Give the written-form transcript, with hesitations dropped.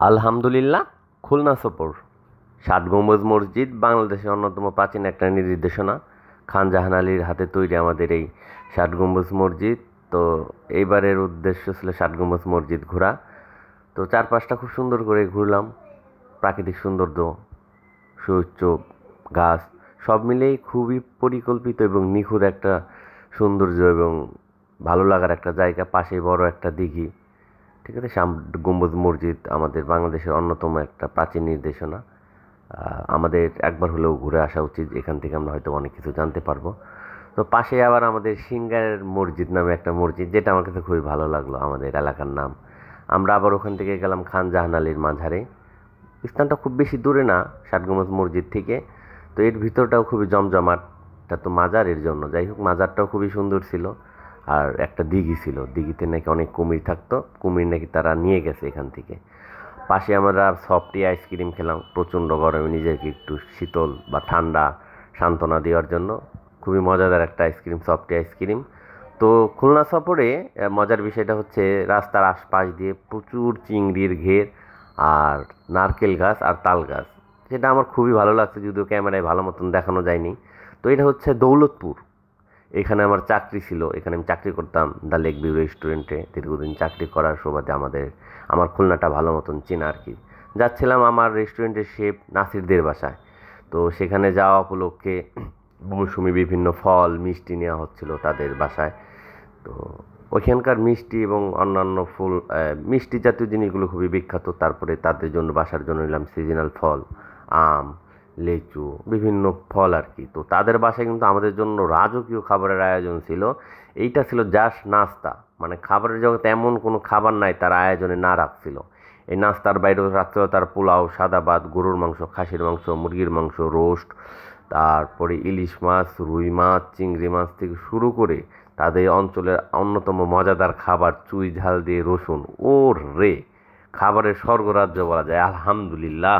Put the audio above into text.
আলহামদুলিল্লাহ। খুলনা সফর। ৭ গম্বুজ মসজিদ বাংলাদেশের অন্যতম প্রাচীন একটা নিদর্শনা। খান জাহান আলীর হাতে তৈরি আমাদের এই ৭ গম্বুজ মসজিদ। তো এইবারের উদ্দেশ্য ছিল ৭ গম্বুজ মসজিদ ঘোরা। তো চারপাশটা খুব সুন্দর করে ঘুরলাম। প্রাকৃতিক সৌন্দর্য, সুউচ্চ গাছ, সব মিলেই খুবই পরিকল্পিত এবং নিখুঁত একটা সৌন্দর্য এবং ভালো লাগার একটা জায়গা। পাশেই বড় একটা দিঘি। ঠিক আছে, গম্বুজ মসজিদ আমাদের বাংলাদেশের অন্যতম একটা প্রাচীন নির্দেশনা। আমাদের একবার হলেও ঘুরে আসা উচিত। এখান থেকে আমরা হয়তো অনেক কিছু জানতে পারবো। তো পাশে আবার আমাদের সিঙ্গারের মসজিদ নামে একটা মসজিদ, যেটা আমার কাছে খুবই ভালো লাগলো, আমাদের এলাকার নাম। আমরা আবার ওখান থেকে গেলাম খান জাহান আলীর মাঝারে। স্থানটা খুব বেশি দূরে না ৭ গম্বুজ মসজিদ থেকে। তো এর ভিতরটাও খুবই জমজমাট। এটা তো মাজারের জন্য, যাই হোক মাজারটাও খুবই সুন্দর ছিল। আর একটা দিঘি ছিল, দিঘিতে নাকি অনেক কুমির থাকতো, কুমির নাকি তারা নিয়ে গেছে এখান থেকে। পাশে আমরা সফটি আইসক্রিম খেলাম প্রচণ্ড গরমে, নিজেকে একটু শীতল বা ঠান্ডা সান্ত্বনা দেওয়ার জন্য। খুবই মজাদার একটা আইসক্রিম, সফটি আইসক্রিম। তো খুলনা সফরে মজার বিষয়টা হচ্ছে রাস্তার আশপাশ দিয়ে প্রচুর চিংড়ির ঘের আর নারকেল গাছ আর তাল গাছ, যেটা আমার খুবই ভালো লাগছে, যদিও ক্যামেরায় ভালো মতন দেখানো যায়নি। তো এটা হচ্ছে দৌলতপুর। এখানে আমার চাকরি ছিল, এখানে আমি চাকরি করতাম দ্য লেক ভিউ রেস্টুরেন্টে। দীর্ঘদিন চাকরি করার সুবাদে আমার খুলনাটা ভালো মতন চেনা আর কি। যাচ্ছিলাম আমার রেস্টুরেন্টের শেফ নাসিরদের বাসায়। তো সেখানে যাওয়া উপলক্ষে মৌসুমি বিভিন্ন ফল মিষ্টি নেওয়া হচ্ছিল তাদের বাসায়। তো ওইখানকার মিষ্টি এবং অন্যান্য ফুল মিষ্টি জাতীয় জিনিসগুলো খুবই বিখ্যাত। তারপরে তাদের জন্য বাসার জন্য নিলাম সিজনাল ফল, আম, লিচু, বিভিন্ন ফল আর কি। তো তাদের বাসায় কিন্তু আমাদের জন্য রাজকীয় খাবারের আয়োজন ছিল। এইটা ছিল জাস্ট নাস্তা, মানে খাবারের জগতে এমন কোনো খাবার নাই তার আয়োজনে না রাখছিল। এই নাস্তার বাইরেও রাখছিল তার পোলাও, সাদা ভাত, গরুর মাংস, খাসির মাংস, মুরগির মাংস, রোস্ট, তারপরে ইলিশ মাছ, রুই মাছ, চিংড়ি মাছ থেকে শুরু করে তাদের অঞ্চলের অন্যতম মজাদার খাবার চুই ঝাল দিয়ে রসুন। ও রে, খাবারের স্বর্গরাজ্য বলা যায়। আলহামদুলিল্লাহ।